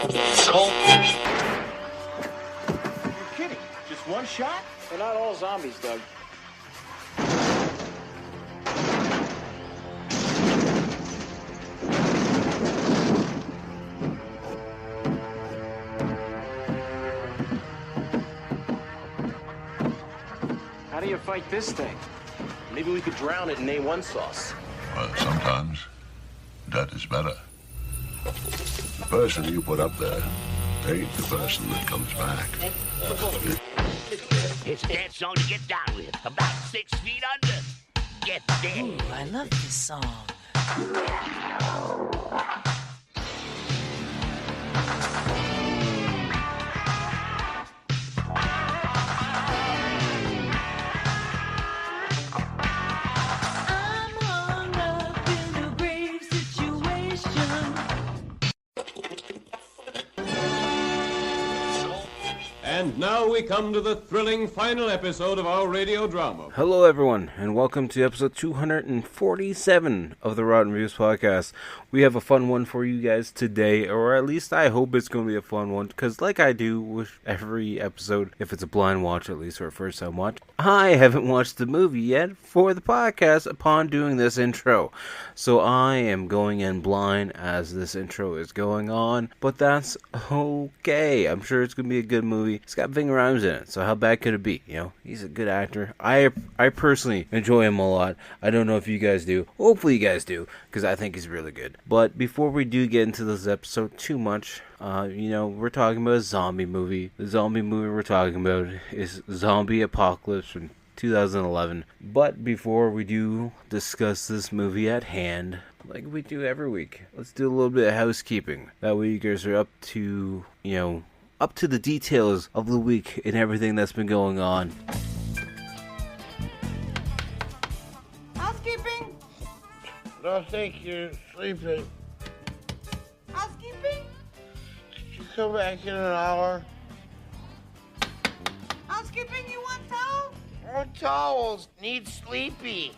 Kidding? Just one shot? They're not all zombies, Doug. How do you fight this thing? Maybe we could drown it in A1 sauce. Well, sometimes that is better. The person you put up there ain't the person that comes back. It's a dance song to get down with. About 6 feet under. Get there. Ooh, I love this song. I'm hung up in a grave situation. And now we come to the thrilling final episode of our radio drama. Hello, everyone, and welcome to episode 247 of the Rotten Reviews podcast. We have a fun one for you guys today, or at least I hope it's going to be a fun one, because like I do with every episode, if it's a blind watch at least, or a first time watch, I haven't watched the movie yet for the podcast upon doing this intro. So I am going in blind as this intro is going on, but that's okay. I'm sure it's going to be a good movie. It's got Ving in it, so how bad could it be? You know, he's a good actor. I personally enjoy him a lot. I don't know if you guys do. Hopefully you guys do, because I think he's really good. But before we do get into this episode too much, we're talking about a zombie movie. The zombie movie we're talking about is Zombie Apocalypse from 2011. But before we do discuss this movie at hand, like we do every week, let's do a little bit of housekeeping. That way you guys are up to the details of the week and everything that's been going on. Housekeeping? Don't think you're sleeping. Housekeeping? Could you come back in an hour? Housekeeping, you want towel? More towels. Need sleepy.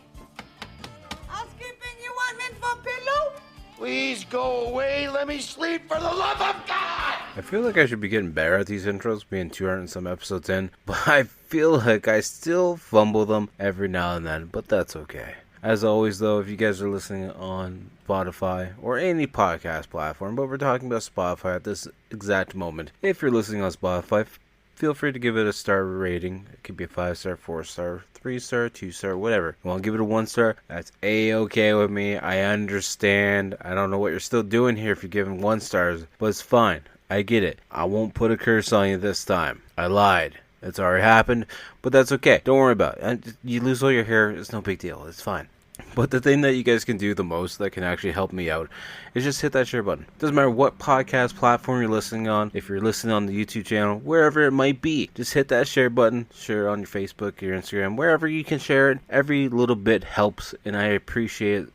Housekeeping, you want mint for pillow? Please go away. Let me sleep for the love of God. I feel like I should be getting better at these intros, being 200 and some episodes in, but I feel like I still fumble them every now and then, but that's okay. As always, though, if you guys are listening on Spotify or any podcast platform, but we're talking about Spotify at this exact moment, if you're listening on Spotify, feel free to give it a star rating. It could be a 5-star, 4-star, 3-star, 2-star, whatever. You want to give it a 1-star? That's A-okay with me. I understand. I don't know what you're still doing here if you're giving 1 stars, but it's fine. I get it. I won't put a curse on you this time. I lied. It's already happened, but that's okay. Don't worry about it. You lose all your hair, it's no big deal. It's fine. But the thing that you guys can do the most that can actually help me out is just hit that share button. Doesn't matter what podcast platform you're listening on. If you're listening on the YouTube channel, wherever it might be, just hit that share button. Share it on your Facebook, your Instagram, wherever you can share it. Every little bit helps, and I appreciate it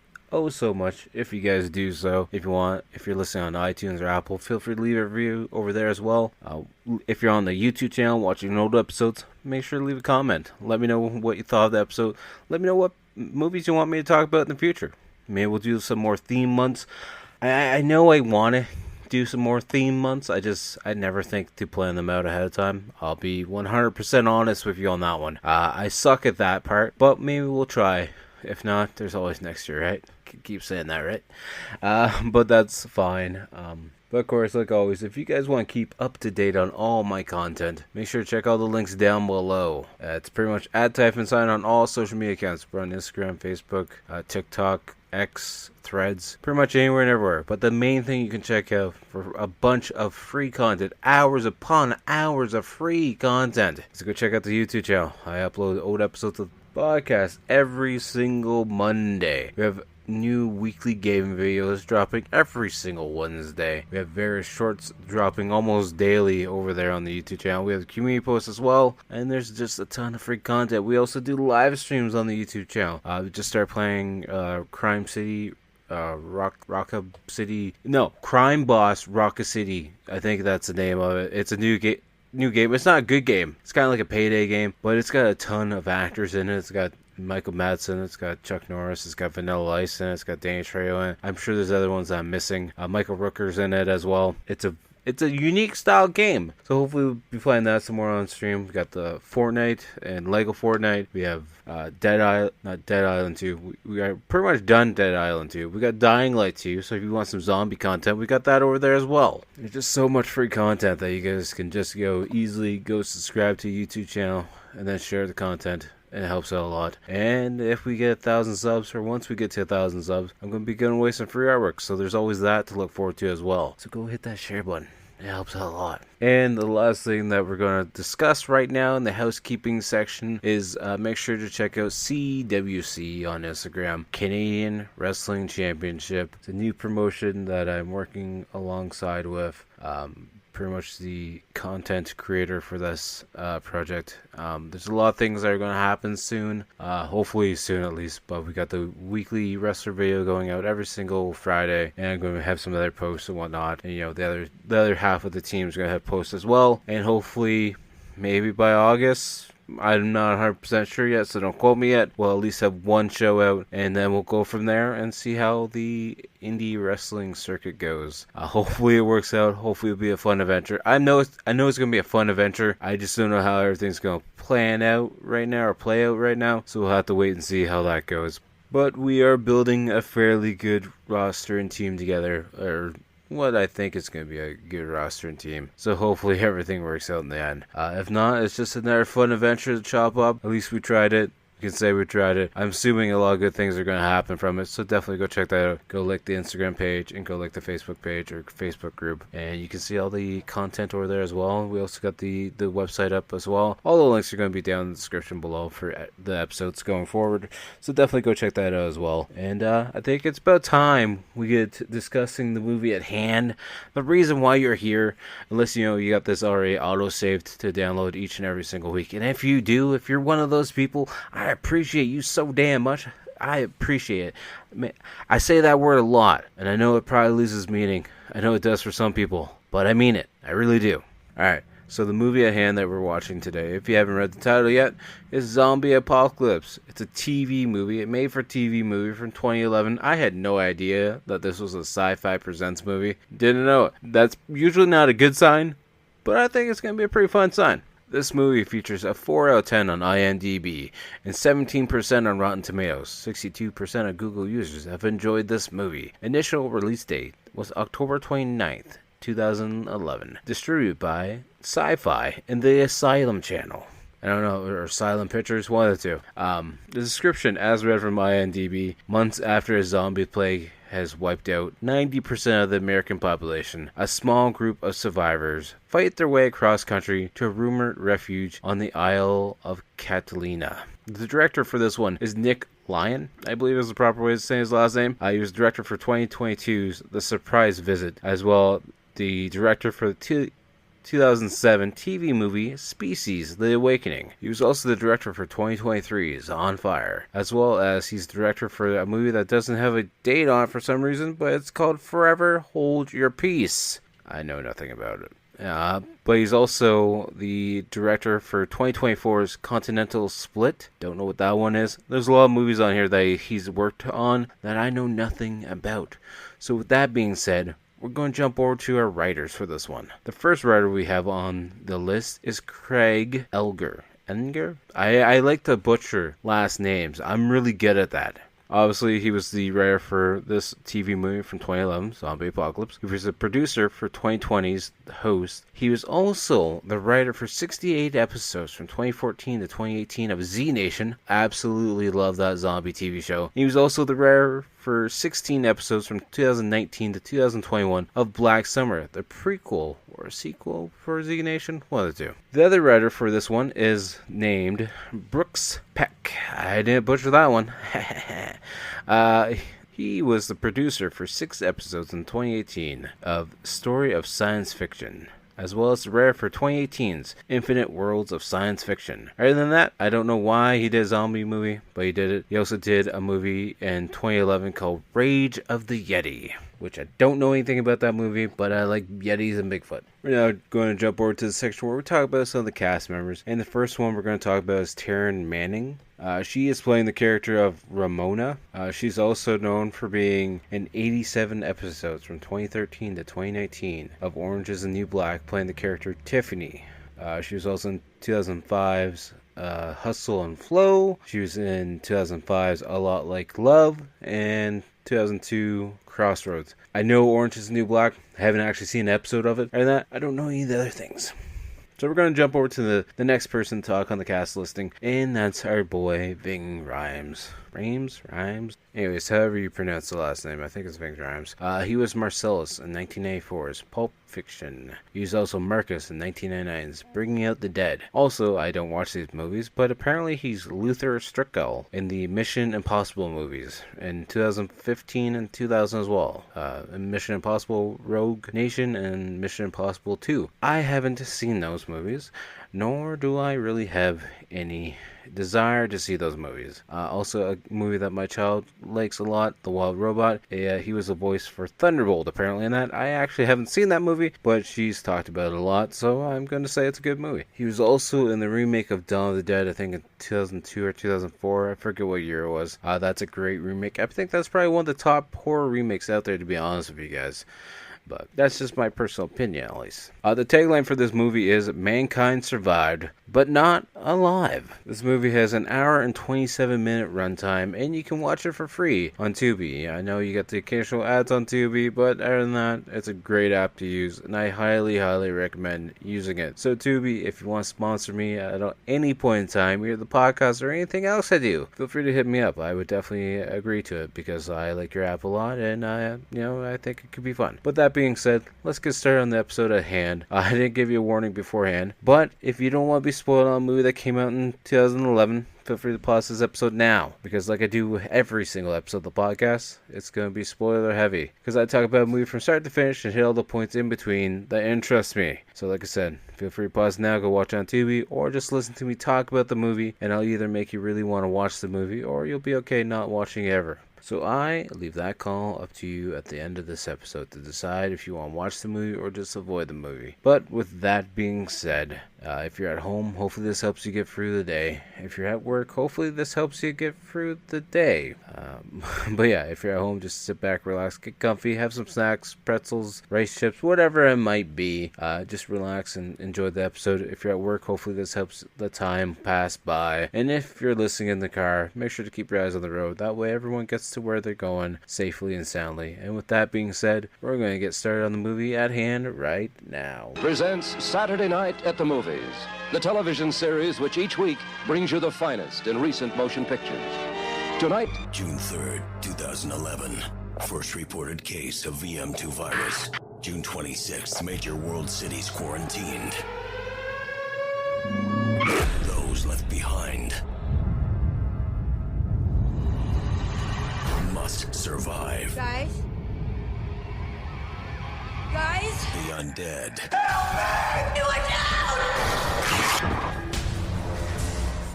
so much if you guys do so. If you want, if you're listening on iTunes or Apple, feel free to leave a review over there as well. If you're on the YouTube channel watching old episodes, make sure to leave a comment. Let me know what you thought of the episode. Let me know what movies you want me to talk about in the future. Maybe we'll do some more theme months. I know I want to do some more theme months. I never think to plan them out ahead of time. I'll be 100% honest with you on that one. I suck at that part, but maybe we'll try. If not, there's always next year, right? Keep saying that, right? But that's fine. But of course, like always, if you guys want to keep up to date on all my content, make sure to check all the links down below. It's pretty much @typhonsign on all social media accounts. We're on Instagram, Facebook, TikTok, X, Threads, pretty much anywhere and everywhere. But the main thing you can check out for a bunch of free content, hours upon hours of free content, is go check out the YouTube channel. I upload old episodes of the podcast every single Monday. We have new weekly gaming videos dropping every single Wednesday. We have various shorts dropping almost daily over there on the YouTube channel. We have community posts as well, and there's just a ton of free content. We also do live streams on the YouTube channel. We just started playing Crime City, Crime Boss Rocka City. I think that's the name of it. It's a new game. It's not a good game. It's kind of like a payday game, but it's got a ton of actors in it. It's got Michael Madsen, it's got Chuck Norris, it's got Vanilla Ice in it, it's got Danny Trejo in it. I'm sure there's other ones that I'm missing. Michael Rooker's in it as well. It's a It's a unique style game. So hopefully we'll be playing that some more on stream. We got the Fortnite and Lego Fortnite. We have Dead Island 2. We are pretty much done Dead Island 2. We got Dying Light 2. So if you want some zombie content, we got that over there as well. There's just so much free content that you guys can just easily go subscribe to a YouTube channel and then share the content. It helps out a lot. And if we get 1,000 subs, or once we get to 1,000 subs, I'm going to be giving away some free artwork. So there's always that to look forward to as well. So go hit that share button. It helps out a lot. And the last thing that we're going to discuss right now in the housekeeping section is make sure to check out CWC on Instagram, Canadian Wrestling Championship. It's a new promotion that I'm working alongside with. Pretty much the content creator for this project. There's a lot of things that are going to happen soon, hopefully soon at least, but we got the weekly wrestler video going out every single Friday, and I'm going to have some other posts and whatnot, and the other half of the team is going to have posts as well, and hopefully maybe by August, I'm not 100% sure yet, so don't quote me yet. We'll at least have one show out, and then we'll go from there and see how the indie wrestling circuit goes. Hopefully it works out. Hopefully it'll be a fun adventure. I know it's going to be a fun adventure. I just don't know how everything's going to play out right now, so we'll have to wait and see how that goes. But we are building a fairly good roster and team together, or what I think is going to be a good roster and team. So hopefully everything works out in the end. If not, it's just another fun adventure to chop up. At least we tried it. You can say we tried it. I'm assuming a lot of good things are going to happen from it, so definitely go check that out. Go like the Instagram page and go like the Facebook page or Facebook group, and you can see all the content over there as well. We also got the website up as well. All the links are going to be down in the description below for the episodes going forward, so definitely go check that out as well. And I think it's about time we get discussing the movie at hand. The reason why you're here, unless you got this already auto-saved to download each and every single week, and if you're one of those people, I appreciate you so damn much. I appreciate it. I say that word a lot, and I know it probably loses meaning. I know it does for some people, but I mean it. I really do. Alright, so the movie at hand that we're watching today, if you haven't read the title yet, is Zombie Apocalypse. It's a TV movie, a made-for-TV movie from 2011. I had no idea that this was a Sci-Fi Presents movie. Didn't know it. That's usually not a good sign, but I think it's going to be a pretty fun sign. This movie features a 4 out of 10 on IMDb and 17% on Rotten Tomatoes. 62% of Google users have enjoyed this movie. Initial release date was October 29th, 2011. Distributed by Sci-Fi and the Asylum Channel. I don't know, or Silent Pictures, one of the two. The description, as read from IMDb, months after a zombie plague has wiped out 90% of the American population, a small group of survivors fight their way across country to a rumored refuge on the Isle of Catalina. The director for this one is Nick Lyon, I believe is the proper way to say his last name. He was director for 2022's The Surprise Visit, as well the director for the 2007 TV movie Species: The Awakening. He was also the director for 2023's On Fire, as well as he's director for a movie that doesn't have a date on it for some reason, but it's called Forever Hold Your Peace. I know nothing about it. But he's also the director for 2024's Continental Split. Don't know what that one is. There's a lot of movies on here that he's worked on that I know nothing about. So with that being said, we're going to jump over to our writers for this one. The first writer we have on the list is Craig Elger. I like to butcher last names. I'm really good at that. Obviously, he was the writer for this TV movie from 2011, Zombie Apocalypse. He was the producer for 2020's The Host. He was also the writer for 68 episodes from 2014 to 2018 of Z Nation. Absolutely love that zombie TV show. He was also the writer for 16 episodes from 2019 to 2021 of Black Summer, the prequel or sequel for Z Nation, one of the two. The other writer for this one is named Brooks Peck. I didn't butcher that one. He was the producer for 6 episodes in 2018 of Story of Science Fiction, as well as the writer for 2018's Infinite Worlds of Science Fiction. Other than that, I don't know why he did a zombie movie, but he did it. He also did a movie in 2011 called Rage of the Yeti. which I don't know anything about that movie, but I like Yetis and Bigfoot. We're now going to jump over to the section where we talk about some of the cast members. And the first one we're going to talk about is Taryn Manning. She is playing the character of Ramona. She's also known for being in 87 episodes from 2013 to 2019 of Orange is the New Black, playing the character Tiffany. She was also in 2005's Hustle and Flow. She was in 2005's A Lot Like Love and 2002 Crossroads. I know Orange is the New Black. I haven't actually seen an episode of it. Other than that, I don't know any of the other things. So we're going to jump over to the next person to talk on the cast listing, and that's our boy Ving Rhames. Rhymes? Anyways, however you pronounce the last name, I think it's Ving Rhames. He was Marcellus in 1984's Pulp Fiction. He was also Marcus in 1999's Bringing Out the Dead. Also, I don't watch these movies, but apparently he's Luther Strickell in the Mission Impossible movies in 2015 and 2000 as well. In Mission Impossible Rogue Nation and Mission Impossible 2. I haven't seen those movies, nor do I really have any desire to see those movies. Also, a movie that my child likes a lot, The Wild Robot. He was the voice for Thunderbolt, apparently, in that. I actually haven't seen that movie, but she's talked about it a lot, so I'm going to say it's a good movie. He was also in the remake of Dawn of the Dead, I think in 2002 or 2004. I forget what year it was. That's a great remake. I think that's probably one of the top horror remakes out there, to be honest with you guys. But that's just my personal opinion, at least. The tagline for this movie is, "Mankind survived, but not alive." This movie has an hour and 27-minute runtime, and you can watch it for free on Tubi. I know you get the occasional ads on Tubi, but other than that, it's a great app to use, and I highly, highly recommend using it. So Tubi, if you want to sponsor me at any point in time, either the podcast or anything else I do, feel free to hit me up. I would definitely agree to it, because I like your app a lot, and I think it could be fun. But that being said, let's get started on the episode at hand. I didn't give you a warning beforehand, but if you don't want to be spoiled on a movie that came out in 2011, feel free to pause this episode now, because like I do with every single episode of the podcast, it's going to be spoiler heavy, because I talk about a movie from start to finish and hit all the points in between that interest me. So like I said, feel free to pause now, go watch it on Tubi, or just listen to me talk about the movie, and I'll either make you really want to watch the movie, or you'll be okay not watching it ever. So I leave that call up to you at the end of this episode to decide if you want to watch the movie or just avoid the movie. But with that being said, if you're at home, hopefully this helps you get through the day. If you're at work, hopefully this helps you get through the day. But yeah, if you're at home, just sit back, relax, get comfy, have some snacks, pretzels, rice chips, whatever it might be. Just relax and enjoy the episode. If you're at work, hopefully this helps the time pass by. And if you're listening in the car, make sure to keep your eyes on the road. That way everyone gets to where they're going safely and soundly. And with that being said, we're going to get started on the movie at hand right now. Presents Saturday Night at the Movies, the television series which each week brings you the finest in recent motion pictures. Tonight, June 3rd, 2011. First reported case of VM2 virus. June 26th, major world cities quarantined. Those left behind must survive. Guys? The undead. Help me! Watch out!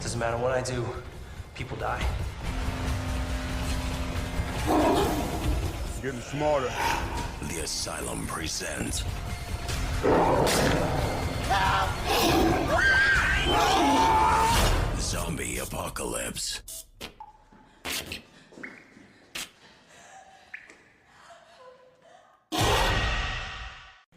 Doesn't matter what I do, people die. It's getting smarter. The Asylum presents Zombie Apocalypse.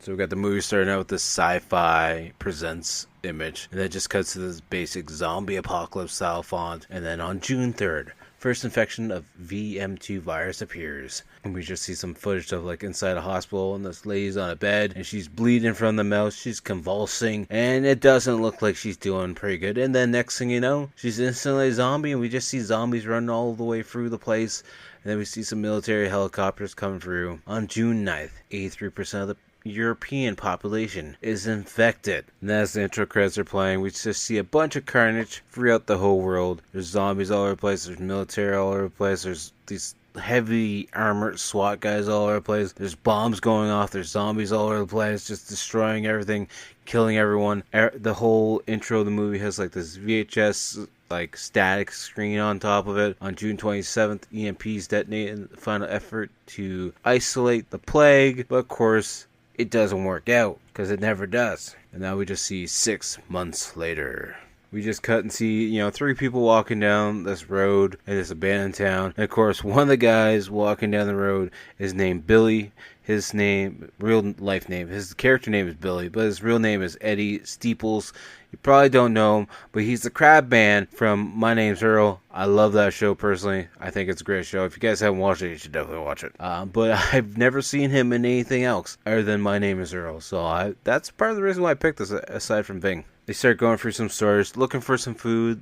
So we got the movie starting out with this sci-fi presents image, and then just cuts to this basic zombie apocalypse style font. And then on June 3rd, first infection of VM2 virus appears. And we just see some footage of like inside a hospital, and this lady's on a bed and she's bleeding from the mouth, she's convulsing, and it doesn't look like she's doing pretty good. And then next thing you know, she's instantly a zombie, and we just see zombies running all the way through the place. And then we see some military helicopters coming through. On June 9th, 83% of the European population is infected. And as the intro credits are playing, we just see a bunch of carnage throughout the whole world. There's zombies all over the place, there's military all over the place, there's these heavy armored SWAT guys all over the place. There's bombs going off. There's zombies all over the place, just destroying everything, killing everyone. The whole intro of the movie has like this VHS like static screen on top of it. On June 27th, EMPs detonate in the final effort to isolate the plague, but of course it doesn't work out because it never does. And now we just see 6 months later. We just cut and see, 3 people walking down this road in this abandoned town. And of course, one of the guys walking down the road is named Billy. His name, real life name, his character name is Billy, but his real name is Eddie Steeples. You probably don't know him, but he's the crab man from My Name's Earl. I love that show personally. I think it's a great show. If you guys haven't watched it, you should definitely watch it. But I've never seen him in anything else other than My Name Is Earl. So that's part of the reason why I picked this, aside from Ving. They start going through some stores, looking for some food.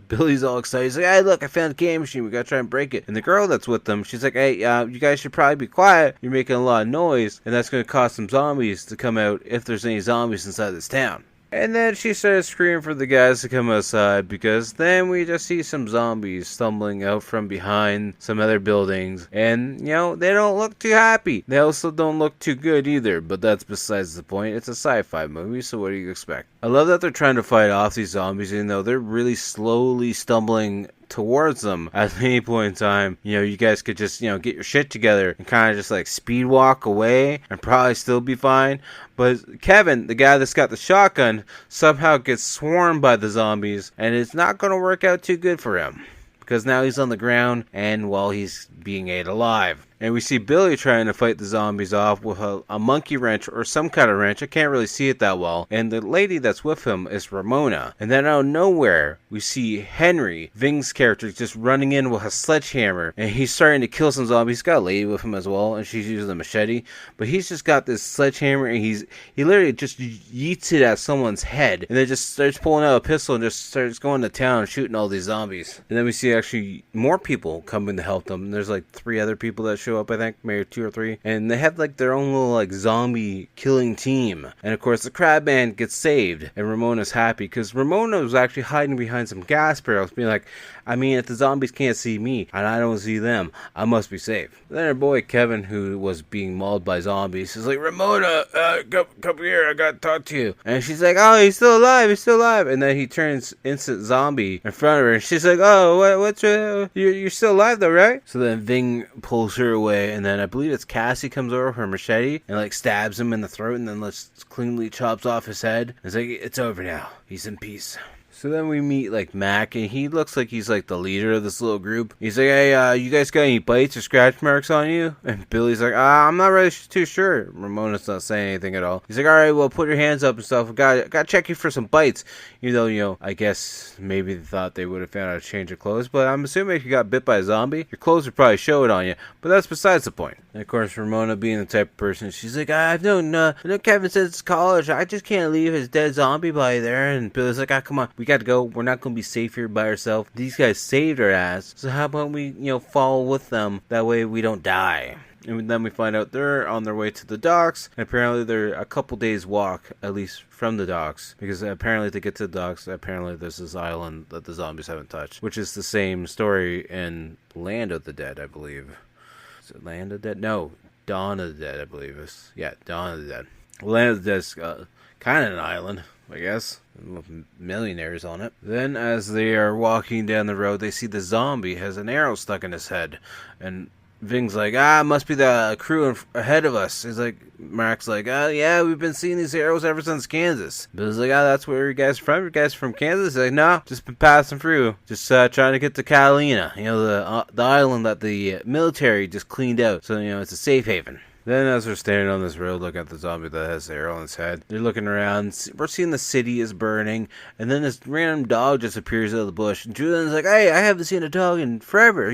Billy's all excited. He's like, hey, look, I found a game machine. We got to try and break it. And the girl that's with them, she's like, hey, you guys should probably be quiet. You're making a lot of noise, and that's going to cause some zombies to come out if there's any zombies inside this town. And then she started screaming for the guys to come outside, because then we just see some zombies stumbling out from behind some other buildings. And, they don't look too happy. They also don't look too good either, but that's besides the point. It's a sci-fi movie, so what do you expect? I love that they're trying to fight off these zombies, even though they're really slowly stumbling towards them. At any point in time, you guys could just, get your shit together and kind of just like speed walk away and probably still be fine. But Kevin, the guy that's got the shotgun, somehow gets swarmed by the zombies, and it's not going to work out too good for him, because now he's on the ground and he's being ate alive. And we see Billy trying to fight the zombies off with a monkey wrench or some kind of wrench. I can't really see it that well. And the lady that's with him is Ramona. And then out of nowhere, we see Henry, Ving's character, just running in with a sledgehammer. And he's starting to kill some zombies. He's got a lady with him as well, and she's using a machete. But he's just got this sledgehammer, and he literally just yeets it at someone's head. And then just starts pulling out a pistol and just starts going to town and shooting all these zombies. And then we see actually more people coming to help them. And there's like 3 other people that show up, I think, maybe 2 or 3, and they have like their own little like zombie killing team. And of course the crab man gets saved, and Ramona's happy because Ramona was actually hiding behind some gas barrels, being like, I mean, if the zombies can't see me and I don't see them, I must be safe. Then her boy Kevin, who was being mauled by zombies, is like, Ramona, come here, I gotta talk to you. And she's like, oh, he's still alive. And then he turns instant zombie in front of her, and she's like, oh, what's you're still alive though, right? So then Ving pulls her away, and then I believe it's Cassie comes over with her machete and like stabs him in the throat, and then cleanly chops off his head. It's like, it's over now. He's in peace. So then we meet like Mac, and he looks like he's like the leader of this little group. He's like, hey, you guys got any bites or scratch marks on you? And Billy's like, I'm not really too sure. Ramona's not saying anything at all. He's like, all right, well, put your hands up and stuff. Got to check you for some bites. I guess maybe they thought they would have found out a change of clothes, but I'm assuming if you got bit by a zombie, your clothes would probably show it on you. But that's besides the point. And of course, Ramona being the type of person, she's like, I know Kevin says it's college. I just can't leave his dead zombie body there. And Billy's like, come on, we got to go. We're not going to be safe here by ourselves. These guys saved our ass. So how about we, follow with them? That way we don't die. And then we find out they're on their way to the docks. And apparently they're a couple days walk, at least from the docks. Because apparently to get to the docks, apparently there's this island that the zombies haven't touched. Which is the same story in Land of the Dead, I believe. Is it Land of the Dead? No, Dawn of the Dead, I believe. Dawn of the Dead. Land of the Dead's kind of an island, I guess, with millionaires on it. Then as they are walking down the road, they see the zombie has an arrow stuck in his head, and Ving's like, it must be the crew ahead of us. He's like, Mark's like, yeah, we've been seeing these arrows ever since Kansas. Bill's like, that's where you guys from? You guys from Kansas? He's like, no, just been passing through, just trying to get to Catalina, the island that the military just cleaned out, so it's a safe haven. Then as we're standing on this road looking at the zombie that has the arrow on his head, they're looking around, we're seeing the city is burning, and then this random dog just appears out of the bush, and Julian's like, hey, I haven't seen a dog in forever,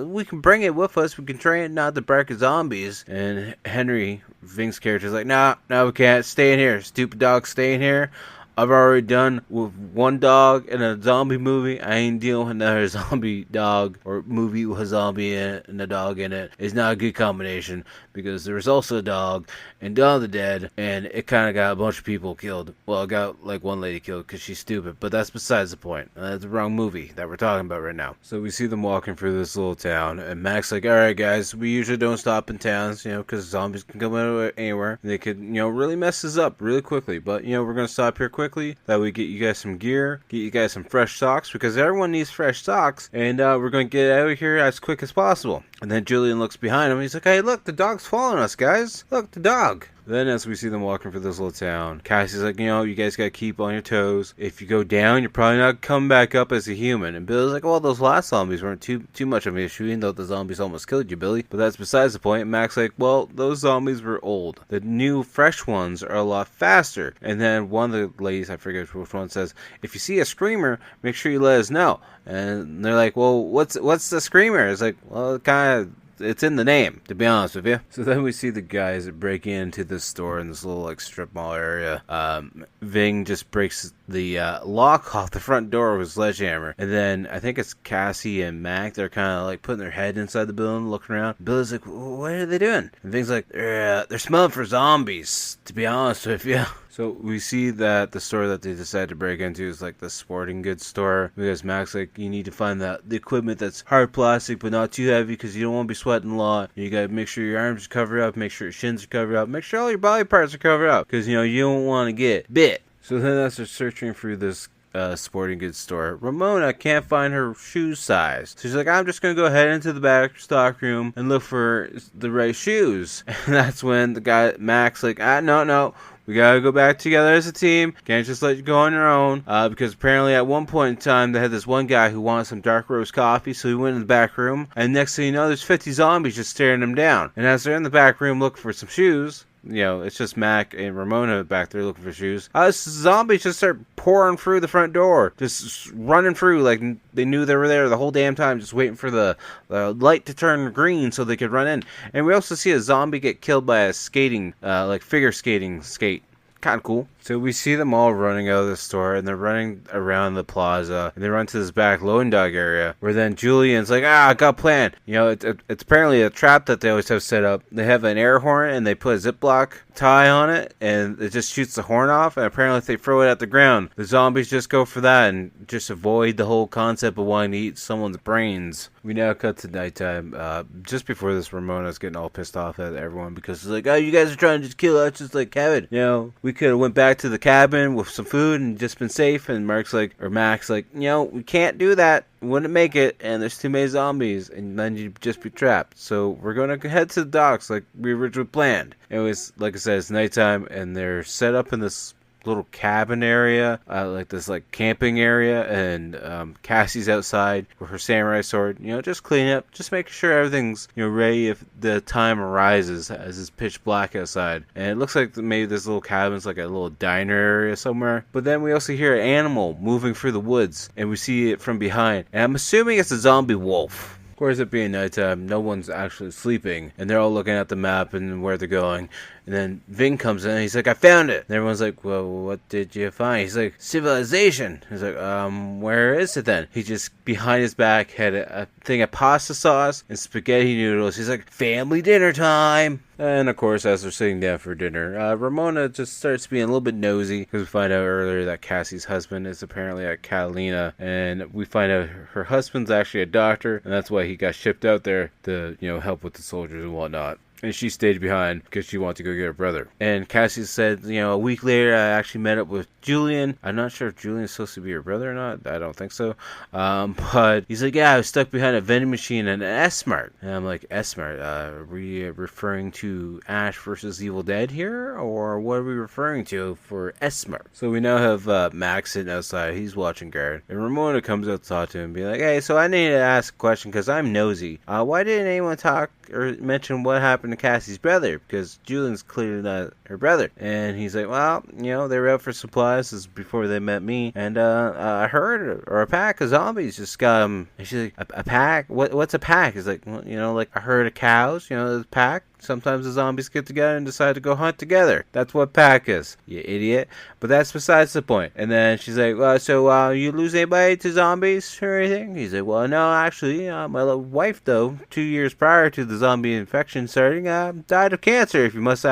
we can bring it with us, we can train it not to bark at zombies. And Henry, Ving's character, is like, no, we can't, stay in here, stupid dog, stay in here. I've already done with one dog in a zombie movie. I ain't dealing with another zombie dog or movie with a zombie in it and a dog in it. It's not a good combination because there was also a dog in Dawn of the Dead, and it kind of got a bunch of people killed. Well, it got like one lady killed because she's stupid, but that's besides the point. That's the wrong movie that we're talking about right now. So we see them walking through this little town, and Mac's like, alright guys, we usually don't stop in towns, because zombies can come out anywhere. They could, really mess us up really quickly, but, we're going to stop here quickly. That way get you guys some gear, get you guys some fresh socks, because everyone needs fresh socks, and we're going to get out of here as quick as possible. And then Julian looks behind him, and he's like, hey, look, the dog's following us, guys. Look, the dog. Then as we see them walking through this little town, Cassie's like, you guys gotta keep on your toes. If you go down, you're probably not coming back up as a human. And Billy's like, well, those last zombies weren't too much of an issue, even though the zombies almost killed you, Billy. But that's besides the point. And Mac's like, well, those zombies were old. The new, fresh ones are a lot faster. And then one of the ladies, I forget which one, says, if you see a screamer, make sure you let us know. And they're like, well, what's the screamer? It's like, well, it's in the name, to be honest with you. So then we see the guys that break into this store in this little strip mall area. Ving just breaks the lock off the front door with a sledgehammer, and then I think it's Cassie and Mac. They're kind of putting their head inside the building, looking around. Billy's like, what are they doing? And Ving's like, they're smelling for zombies, to be honest with you. So we see that the store that they decided to break into is the sporting goods store, because Mac's like, you need to find the equipment that's hard plastic but not too heavy, because you don't want to be sweating a lot. You gotta make sure your arms are covered up, make sure your shins are covered up, make sure all your body parts are covered up, because you don't want to get bit. So then as they're searching through this sporting goods store, Ramona can't find her shoe size. So she's like, I'm just gonna go ahead into the back stock room and look for the right shoes. And that's when the guy Mac's like, no, we gotta go back together as a team. Can't just let you go on your own. Because apparently at one point in time, they had this one guy who wanted some dark roast coffee, so he went in the back room. And next thing you know, there's 50 zombies just staring him down. And as they're in the back room looking for some shoes, it's just Mac and Ramona back there looking for shoes. Zombies just start pouring through the front door, just running through like they knew they were there the whole damn time, just waiting for the light to turn green so they could run in. And we also see a zombie get killed by a skating, figure skating skate. Kind of cool. So we see them all running out of the store, and they're running around the plaza, and they run to this back loading dog area, where then Julian's like, I got a plan. It's apparently a trap that they always have set up. They have an air horn, and they put a Ziploc tie on it, and it just shoots the horn off, and apparently if they throw it at the ground, the zombies just go for that, and just avoid the whole concept of wanting to eat someone's brains. We now cut to nighttime. Just before this, Ramona's getting all pissed off at everyone, because she's like, you guys are trying to just kill us, just like Kevin. We could have went back to the cabin with some food and just been safe. And Mac's like, we can't do that. Wouldn't make it, and there's too many zombies, and then you'd just be trapped. So we're gonna head to the docks like we originally planned. It was, like I said, it's nighttime, and they're set up in this little cabin area, this camping area, and Cassie's outside with her samurai sword, just cleaning up, just making sure everything's ready if the time arises, as it's pitch black outside. And it looks like maybe this little cabin's like a little diner area somewhere. But then we also hear an animal moving through the woods, and we see it from behind, and I'm assuming it's a zombie wolf. Of course, it being nighttime, no one's actually sleeping, and they're all looking at the map and where they're going. And then Ving comes in, and he's like, I found it! And everyone's like, well, what did you find? He's like, civilization! He's like, where is it then? He just, behind his back, had a thing of pasta sauce and spaghetti noodles. He's like, family dinner time! And of course, as they're sitting down for dinner, Ramona just starts being a little bit nosy, because we find out earlier that Cassie's husband is apparently at Catalina, and we find out her husband's actually a doctor, and that's why he got shipped out there to, help with the soldiers and whatnot. And she stayed behind because she wanted to go get her brother. And Cassie said, a week later, I actually met up with Julian. I'm not sure if Julian's supposed to be her brother or not. I don't think so. But he's like, I was stuck behind a vending machine in an S-Mart. And I'm like, S-Mart? Are we referring to Ash versus Evil Dead here? Or what are we referring to for S-Mart? So we now have Max sitting outside. He's watching guard. And Ramona comes out to talk to him and be like, hey, so I need to ask a question because I'm nosy. Why didn't anyone talk or mention what happened to Cassie's brother? Because Julian's clearly not her brother. And he's like, well, they were out for supplies. This is before they met me. And I heard, or a pack of zombies just got them. And she's like, a pack? What's a pack? He's like, well, like a herd of cows, the pack. Sometimes the zombies get together and decide to go hunt together. That's what pack is, you idiot. But that's besides the point. And then she's like, well, so you lose anybody to zombies or anything? He's like, well, no, actually, my wife, though, 2 years prior to the zombie infection starting, died of cancer, if you must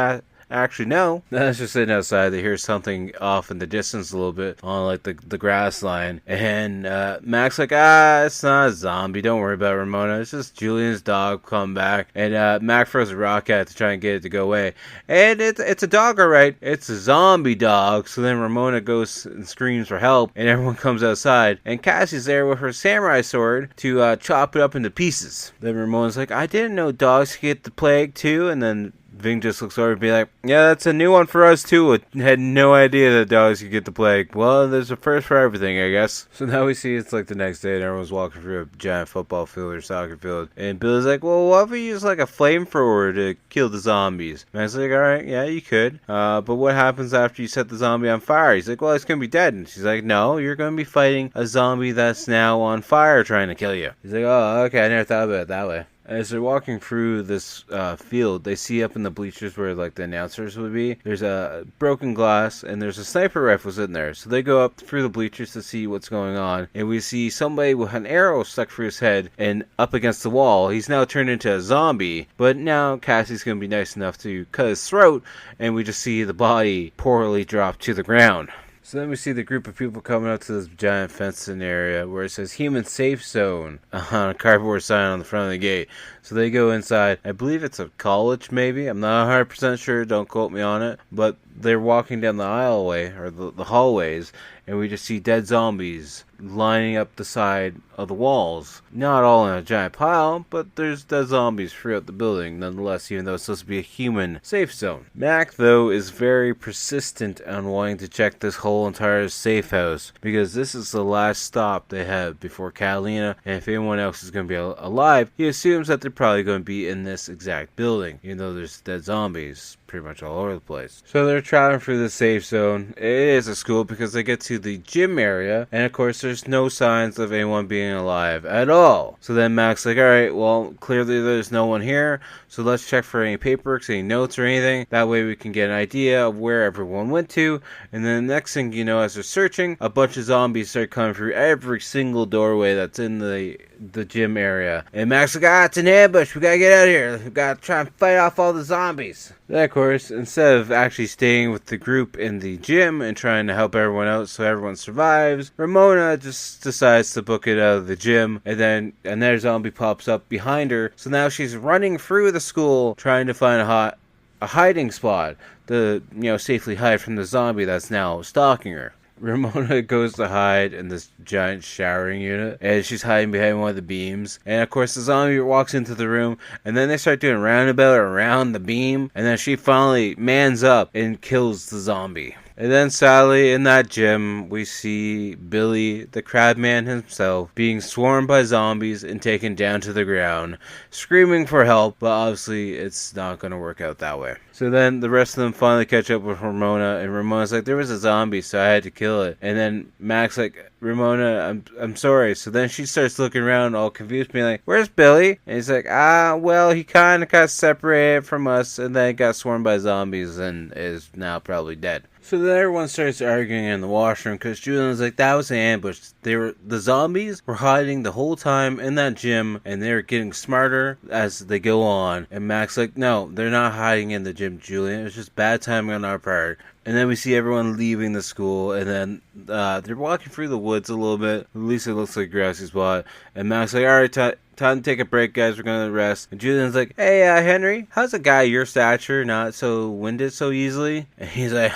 actually no. That's just sitting outside. They hear something off in the distance a little bit on like the grass line. And Mac's like, it's not a zombie. Don't worry about it, Ramona. It's just Julian's dog come back. And Mac throws a rock at it to try and get it to go away. And it's a dog, alright. It's a zombie dog. So then Ramona goes and screams for help. And everyone comes outside. And Cassie's there with her samurai sword to chop it up into pieces. Then Ramona's like, I didn't know dogs could get the plague too. And then Ving just looks over and be like, yeah, that's a new one for us too. I had no idea that dogs could get the plague. Well, there's a first for everything, I guess. So now we see it's like the next day and everyone's walking through a giant football field or soccer field. And Billy's like, well, what if we use like a flamethrower to kill the zombies? And I was like, alright, yeah, you could. But what happens after you set the zombie on fire? He's like, well, it's gonna be dead. And she's like, no, you're gonna be fighting a zombie that's now on fire trying to kill you. He's like, oh, okay, I never thought about it that way. As they're walking through this field, they see up in the bleachers where like the announcers would be, there's a broken glass and there's a sniper rifle sitting there. So they go up through the bleachers to see what's going on, and we see somebody with an arrow stuck through his head and up against the wall. He's now turned into a zombie, but now Cassie's going to be nice enough to cut his throat, and we just see the body poorly drop to the ground. So then we see the group of people coming up to this giant fencing area where it says Human Safe Zone on a cardboard sign on the front of the gate. So they go inside. I believe it's a college, maybe. I'm not 100% sure. Don't quote me on it. But they're walking down the aisleway, or the hallways, and we just see dead zombies lining up the side of the walls. Not all in a giant pile, but there's dead zombies throughout the building, nonetheless, even though it's supposed to be a human safe zone. Mac, though, is very persistent on wanting to check this whole entire safe house, because this is the last stop they have before Catalina, and if anyone else is going to be alive, he assumes that they're probably going to be in this exact building, even though there's dead zombies pretty much all over the place. So they're traveling through the safe zone. It is a school because they get to the gym area, and of course there's no signs of anyone being alive at all. So then Mac's like, alright, well, clearly there's no one here, so let's check for any paperwork, any notes or anything. That way we can get an idea of where everyone went to, and then the next thing you know, as they're searching, a bunch of zombies start coming through every single doorway that's in the gym area. And Mac's like, it's an ambush, we gotta get out of here, we gotta try and fight off all the zombies. Then, of course, instead of actually staying with the group in the gym and trying to help everyone out so everyone survives, Ramona just decides to book it out of the gym, and then another zombie pops up behind her, so now she's running through the school trying to find a hiding spot to, safely hide from the zombie that's now stalking her. Ramona goes to hide in this giant showering unit, and she's hiding behind one of the beams. And of course, the zombie walks into the room, and then they start doing roundabout around the beam, and then she finally mans up and kills the zombie. And then sadly, in that gym, we see Billy, the Crabman himself, being swarmed by zombies and taken down to the ground, screaming for help, but obviously it's not going to work out that way. So then the rest of them finally catch up with Ramona, and Ramona's like, there was a zombie, so I had to kill it. And then Mac's like, Ramona, I'm sorry. So then she starts looking around all confused, being like, where's Billy? And he's like, well, he kind of got separated from us, and then got swarmed by zombies, and is now probably dead. So then everyone starts arguing in the washroom because Julian's like, that was an ambush. The zombies were hiding the whole time in that gym, and they're getting smarter as they go on. And Mac's like, no, they're not hiding in the gym, Julian. It's just bad timing on our part. And then we see everyone leaving the school, and then they're walking through the woods a little bit. At least it looks like a grassy spot. And Mac's like, alright, time to take a break, guys. We're going to rest. And Julian's like, hey, Henry, how's a guy your stature not so winded so easily? And he's like,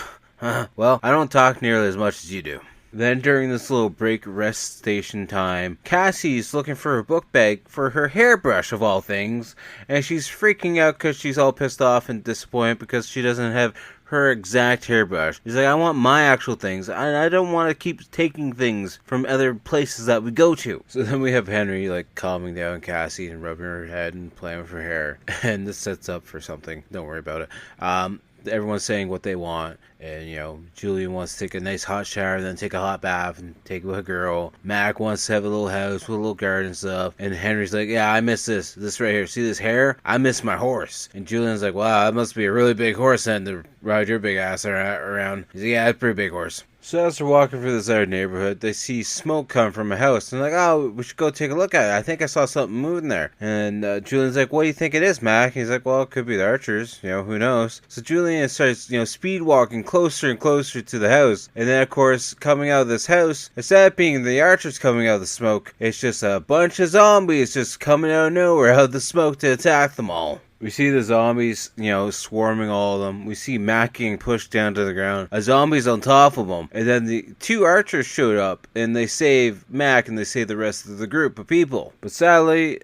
well, I don't talk nearly as much as you do. Then during this little break rest station time, Cassie's looking for her book bag for her hairbrush of all things, and she's freaking out because she's all pissed off and disappointed because she doesn't have her exact hairbrush. She's like, I want my actual things, and I don't want to keep taking things from other places that we go to. So then we have Henry like calming down Cassie and rubbing her head and playing with her hair, and this sets up for something. Don't worry about it. everyone's saying what they want. And, you know, Julian wants to take a nice hot shower, then take a hot bath and take it with a girl. Mac wants to have a little house with a little garden and stuff. And Henry's like, yeah, I miss this right here. See this hair? I miss my horse. And Julian's like, wow, that must be a really big horse then to ride your big ass around. He's like, yeah, it's a pretty big horse. So as they're walking through this other neighborhood, they see smoke come from a house. And they're like, oh, we should go take a look at it. I think I saw something moving there. And Julian's like, what do you think it is, Mac? He's like, well, it could be the archers. You know, who knows? So Julian starts, you know, speed walking closer and closer to the house. And then, of course, coming out of this house, instead of being the archers coming out of the smoke, it's just a bunch of zombies just coming out of nowhere out of the smoke to attack them all. We see the zombies, you know, swarming all of them. We see Mac getting pushed down to the ground. A zombie's on top of him. And then the two archers showed up, and they save Mac, and they save the rest of the group of people. But sadly,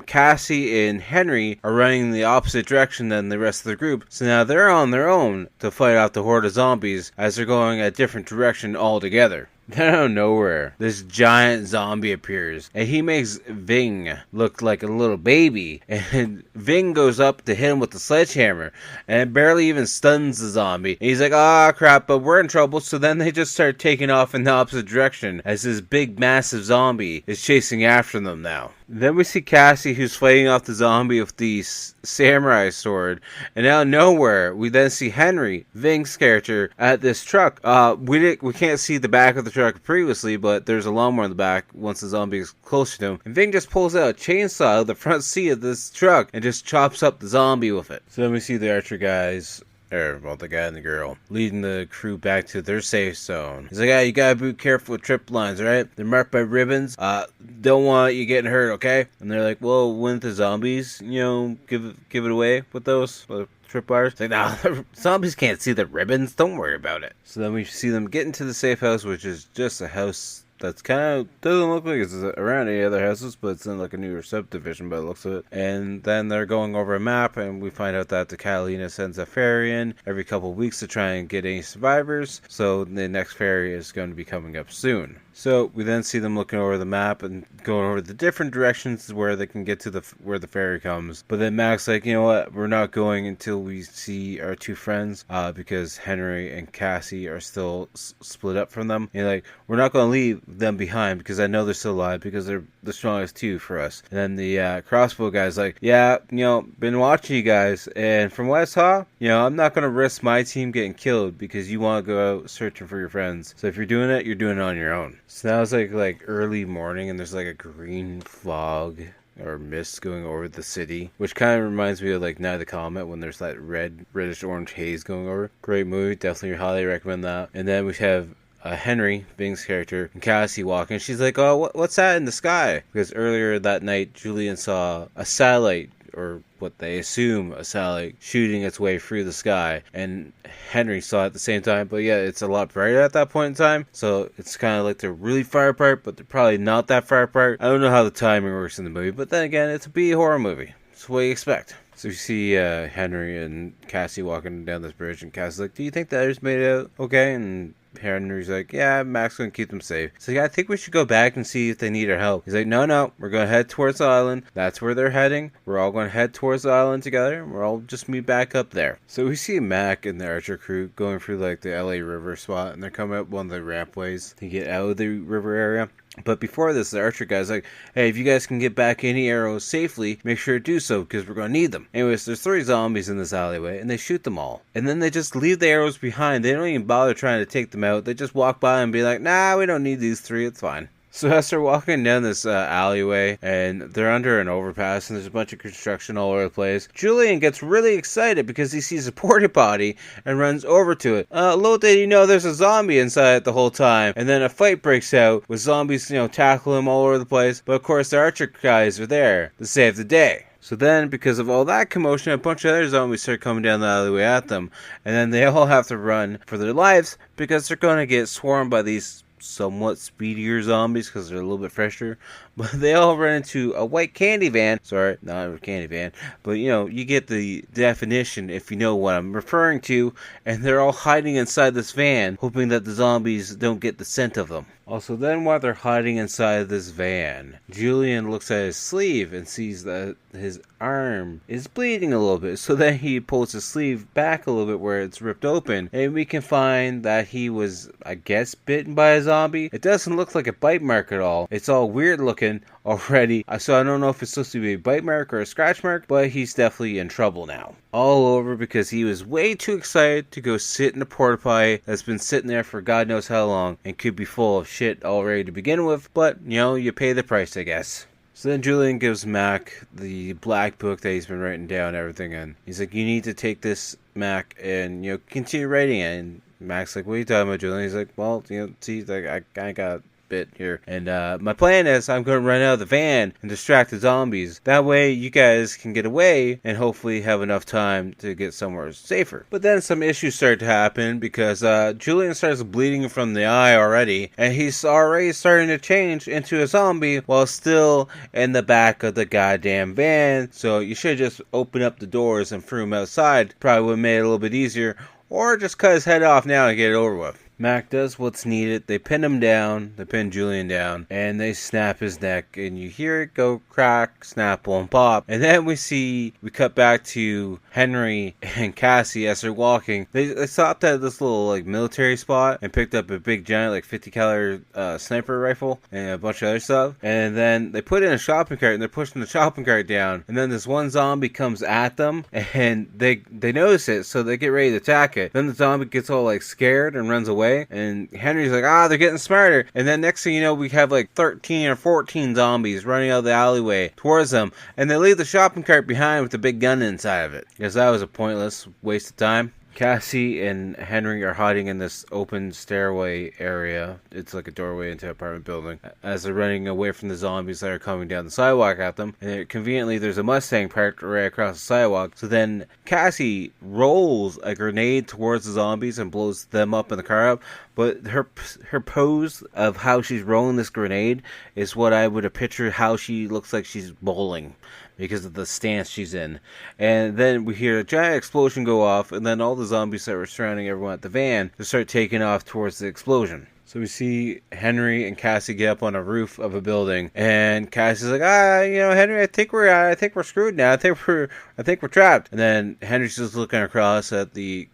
Cassie and Henry are running in the opposite direction than the rest of the group. So now they're on their own to fight off the horde of zombies as they're going a different direction altogether. Then out of nowhere, this giant zombie appears, and he makes Ving look like a little baby, and Ving goes up to hit him with the sledgehammer, and it barely even stuns the zombie. And he's like, ah, crap, but we're in trouble. So then they just start taking off in the opposite direction as this big, massive zombie is chasing after them now. Then we see Cassie, who's fighting off the zombie with the samurai sword. And out of nowhere, we then see Henry, Ving's character, at this truck. We can't see the back of the truck previously, but there's a lawnmower in the back once the zombie is closer to him. And Ving just pulls out a chainsaw out of the front seat of this truck and just chops up the zombie with it. So then we see the archer guys, the guy and the girl, leading the crew back to their safe zone. He's like, you gotta be careful with trip lines, right? They're marked by ribbons. Don't want you getting hurt, okay? And they're like, well, wouldn't the zombies, you know, give it away with those trip wires? It's like, nah, the zombies can't see the ribbons. Don't worry about it. So then we see them get into the safe house, which is just a house that's kind of doesn't look like it's around any other houses, but it's in like a newer subdivision by the looks of it. And then they're going over a map, and we find out that the Catalina sends a ferry in every couple of weeks to try and get any survivors. So the next ferry is going to be coming up soon. So we then see them looking over the map and going over the different directions where they can get to where the ferry comes. But then Mac's like, you know what? We're not going until we see our two friends, because Henry and Cassie are still split up from them. And like, we're not going to leave them behind because I know they're still alive because they're the strongest two for us. And then the crossbow guy's like, yeah, you know, been watching you guys, and from what I saw, you know, I'm not going to risk my team getting killed because you want to go out searching for your friends. So if you're doing it, you're doing it on your own. So now it's like early morning, and there's like a green fog or mist going over the city, which kind of reminds me of like Night of the Comet when there's that reddish orange haze going over. Great movie, definitely highly recommend that. And then we have Henry, Ving's character, and Cassie walking. She's like, oh, what's that in the sky? Because earlier that night, Julian saw a satellite, or what they assume a satellite, shooting its way through the sky, and Henry saw it at the same time. But yeah, it's a lot brighter at that point in time, so it's kind of like they're really far apart, but they're probably not that far apart. I don't know how the timing works in the movie, but then again, it's a B horror movie. It's what you expect. So you see Henry and Cassie walking down this bridge, and Cassie's like, do you think the others made it out okay? And Henry's like, yeah, Mac's gonna keep them safe. So yeah, I think we should go back and see if they need our help. He's like, no, we're gonna head towards the island. That's where they're heading. We're all gonna head towards the island together, and we'll all just meet back up there. So we see Mac and the archer crew going through like the LA River spot, and they're coming up one of the rampways to get out of the river area. But before this, the archer guy's like, hey, if you guys can get back any arrows safely, make sure to do so, because we're going to need them. Anyways, there's 3 zombies in this alleyway, and they shoot them all. And then they just leave the arrows behind. They don't even bother trying to take them out. They just walk by and be like, nah, we don't need these 3. It's fine. So as they're walking down this alleyway, and they're under an overpass, and there's a bunch of construction all over the place, Julian gets really excited because he sees a porta potty and runs over to it. Little did he know there's a zombie inside it the whole time, and then a fight breaks out with zombies, you know, tackle him all over the place. But of course, the archer guys are there to save the day. So then, because of all that commotion, a bunch of other zombies start coming down the alleyway at them, and then they all have to run for their lives because they're going to get swarmed by these somewhat speedier zombies because they're a little bit fresher. But they all run into a white candy van. Sorry, not a candy van. But, you get the definition if you know what I'm referring to. And they're all hiding inside this van, hoping that the zombies don't get the scent of them. Also, then while they're hiding inside this van, Julian looks at his sleeve and sees that his arm is bleeding a little bit. So then he pulls his sleeve back a little bit where it's ripped open. And we can find that he was, I guess, bitten by a zombie. It doesn't look like a bite mark at all. It's all weird looking already. So I don't know if it's supposed to be a bite mark or a scratch mark, but he's definitely in trouble now. All over because he was way too excited to go sit in a porta potty that's been sitting there for God knows how long and could be full of shit already to begin with, but you pay the price, I guess. So then Julian gives Mac the black book that he's been writing down everything in. He's like, you need to take this, Mac, and continue writing it. And Mac's like, what are you talking about, Julian? He's like, well, see, like I got bit here, and my plan is I'm going to run out of the van and distract the zombies. That way you guys can get away and hopefully have enough time to get somewhere safer. But then some issues start to happen because Julian starts bleeding from the eye already, and he's already starting to change into a zombie while still in the back of the goddamn van. So you should just open up the doors and throw him outside. Probably would have made it a little bit easier, or just cut his head off now and get it over with. Mac does what's needed. They pin him down. They pin Julian down. And they snap his neck. And you hear it go crack, snapple, and pop. And then we cut back to Henry and Cassie as they're walking. They stopped at this little military spot and picked up a big giant 50 caliber sniper rifle and a bunch of other stuff. And then they put it in a shopping cart and they're pushing the shopping cart down. And then this one zombie comes at them and they notice it, so they get ready to attack it. Then the zombie gets all scared and runs away. And Henry's like, they're getting smarter. And then next thing you know, we have 13 or 14 zombies running out of the alleyway towards them. And they leave the shopping cart behind with a big gun inside of it. Because that was a pointless waste of time. Cassie and Henry are hiding in this open stairway area. It's like a doorway into an apartment building. As they're running away from the zombies that are coming down the sidewalk at them. And conveniently, there's a Mustang parked right across the sidewalk. So then Cassie rolls a grenade towards the zombies and blows them up in the car up. But her pose of how she's rolling this grenade is what I would have pictured how she looks like she's bowling, because of the stance she's in. And then we hear a giant explosion go off, and then all the zombies that were surrounding everyone at the van just start taking off towards the explosion. So we see Henry and Cassie get up on a roof of a building, and Cassie's like, Henry, I think we're screwed now. I think we're trapped. And then Henry's just looking across at the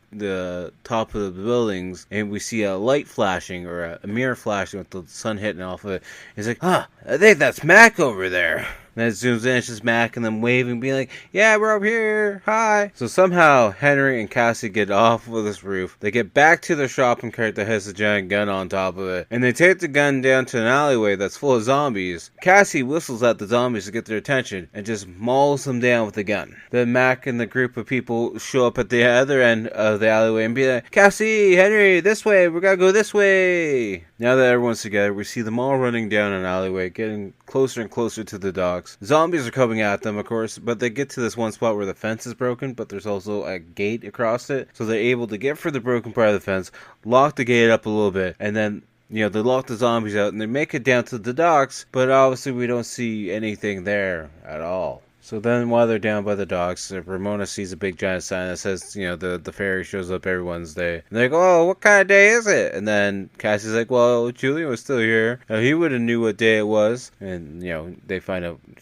top of the buildings, and we see a light flashing, or a mirror flashing with the sun hitting off of it. He's like, I think that's Mac over there. And then it zooms in, it's just Mac and them waving, being like, yeah, we're up here, hi. So somehow Henry and Cassie get off of this roof. They get back to their shopping cart that has a giant gun on top of it, and they take the gun down to an alleyway that's full of zombies. Cassie whistles at the zombies to get their attention and just mauls them down with the gun. Then Mac and the group of people show up at the other end of the alleyway and be like, Cassie, Henry, this way, we gotta go this way. Now that everyone's together, we see them all running down an alleyway, getting closer and closer to the docks. Zombies are coming at them, of course, but they get to this one spot where the fence is broken, but there's also a gate across it, so they're able to get through the broken part of the fence, lock the gate up a little bit, and then they lock the zombies out, and they make it down to the docks, but obviously we don't see anything there at all. So then while they're down by the docks, Ramona sees a big giant sign that says, the ferry shows up every Wednesday. And they're like, oh, what kind of day is it? And then Cassie's like, well, Julian was still here. He would have knew what day it was. And,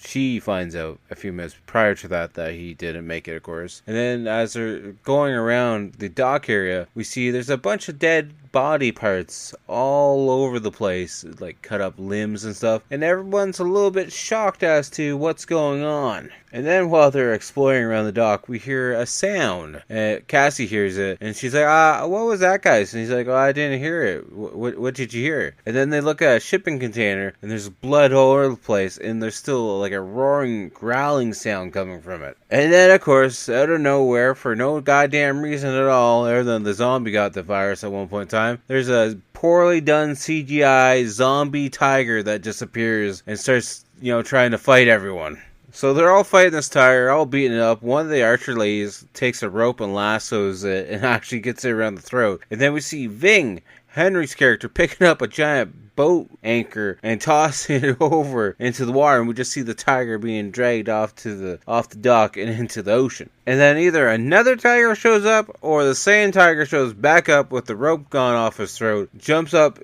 she finds out a few minutes prior to that he didn't make it, of course. And then as they're going around the dock area, we see there's a bunch of dead body parts all over the place, cut up limbs and stuff. And everyone's a little bit shocked as to what's going on. And then while they're exploring around the dock, we hear a sound. Cassie hears it, and she's like, what was that, guys? And he's like, I didn't hear it. What did you hear? And then they look at a shipping container, and there's blood all over the place, and there's still a roaring, growling sound coming from it. And then, of course, out of nowhere, for no goddamn reason at all, other than the zombie got the virus at one point in time, there's a poorly done CGI zombie tiger that just appears and starts, trying to fight everyone. So they're all fighting this tiger, all beating it up. One of the archer ladies takes a rope and lassos it and actually gets it around the throat. And then we see Ving, Henry's character, picking up a giant boat anchor and tossing it over into the water, and we just see the tiger being dragged off the dock and into the ocean. And then either another tiger shows up, or the same tiger shows back up with the rope gone off his throat, jumps up,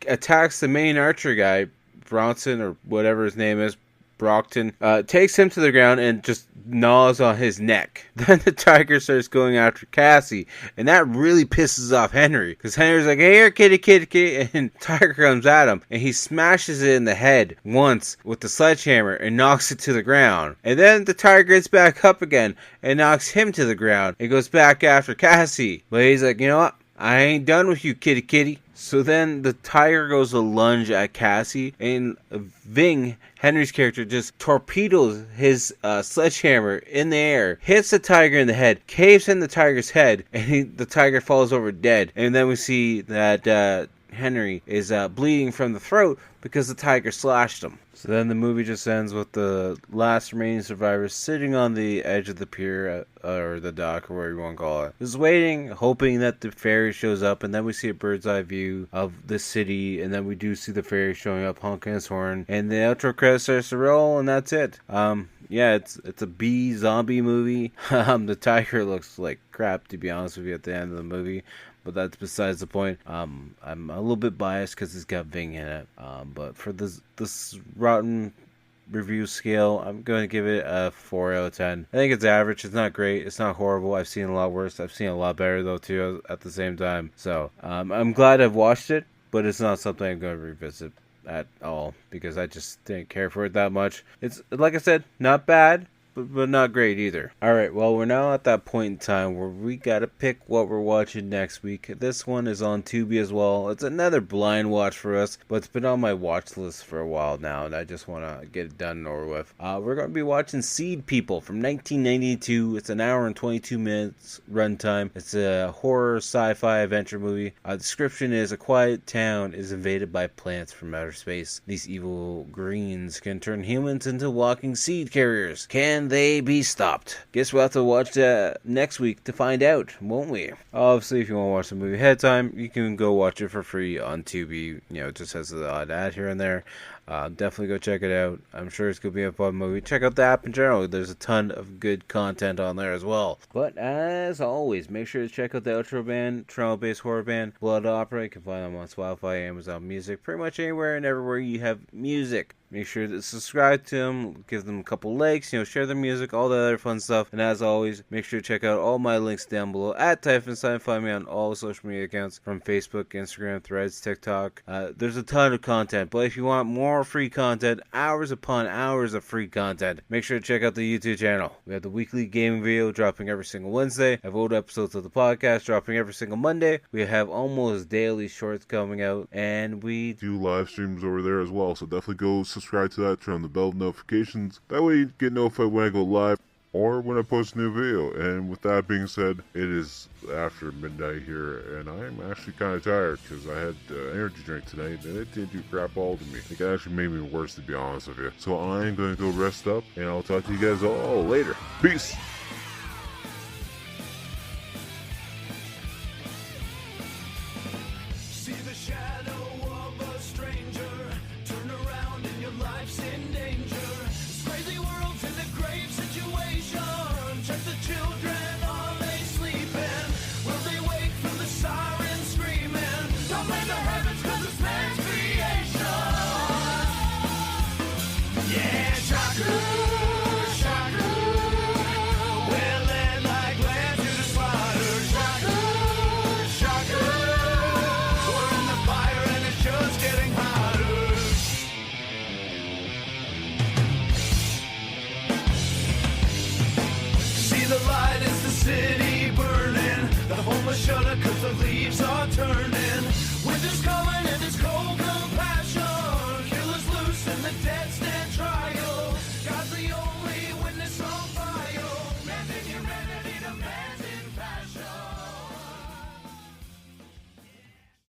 attacks the main archer guy, Bronson or whatever his name is, Brockton, takes him to the ground and just gnaws on his neck. Then the tiger starts going after Cassie, and that really pisses off Henry, because Henry's like, "Hey here, kitty, kitty, kitty," and the tiger comes at him, and he smashes it in the head once with the sledgehammer and knocks it to the ground. And then the tiger gets back up again and knocks him to the ground and goes back after Cassie. But he's like, "You know what? I ain't done with you, kitty, kitty." So then the tiger goes to lunge at Cassie, and Ving, Henry's character, just torpedoes his sledgehammer in the air, hits the tiger in the head, caves in the tiger's head, and the tiger falls over dead. And then we see that Henry is bleeding from the throat because the tiger slashed him. So then the movie just ends with the last remaining survivors sitting on the edge of the pier, or the dock, or whatever you want to call it, just waiting, hoping that the ferry shows up. And then we see a bird's eye view of the city, and then we do see the ferry showing up, honking his horn, and the outro credits starts to roll, and that's it. Yeah, it's a B zombie movie. The tiger looks like crap, to be honest with you, at the end of the movie. But that's besides the point. I'm a little bit biased because it's got Ving in it. But for this rotten review scale, I'm going to give it a 4 out of 10. I think it's average. It's not great. It's not horrible. I've seen a lot worse. I've seen a lot better, though, too, at the same time. So I'm glad I've watched it, but it's not something I'm going to revisit at all, because I just didn't care for it that much. It's, like I said, not bad, but not great either. Alright, well, we're now at that point in time where we gotta pick what we're watching next week. This one is on Tubi as well. It's another blind watch for us, but it's been on my watch list for a while now, and I just want to get it done and over with. We're going to be watching Seed People from 1992. It's an hour and 22 minutes runtime. It's a horror sci-fi adventure movie. Description is: a quiet town is invaded by plants from outer space. These evil greens can turn humans into walking seed carriers. Can they be stopped? Guess we'll have to watch next week to find out, won't we? Obviously, if you want to watch the movie ahead of time, you can go watch it for free on Tubi. You know, it just has the odd ad here and there. Definitely go check it out. I'm sure it's going to be a fun movie. Check out the app in general. There's a ton of good content on there as well. But as always, make sure to check out the outro band, Toronto-based horror band, Blood Opera. You can find them on Spotify, Amazon Music, pretty much anywhere and everywhere you have music. Make sure to subscribe to them, give them a couple likes, share their music, all that other fun stuff. And as always, make sure to check out all my links down below at Typhonstein. Find me on all social media accounts, from Facebook, Instagram, Threads, TikTok. There's a ton of content, but if you want more free content, hours upon hours of free content, make sure to check out the YouTube channel. We have the weekly gaming video dropping every single Wednesday. I have old episodes of the podcast dropping every single Monday. We have almost daily shorts coming out, and we do live streams over there as well, so definitely go subscribe to that, turn on the bell notifications. That way you get notified when I go live or when I post a new video. And with that being said, it is after midnight here, and I'm actually kind of tired because I had energy drink tonight, and it didn't do crap all to me. It actually made me worse, to be honest with you. So I'm going to go rest up, and I'll talk to you guys all later. Peace!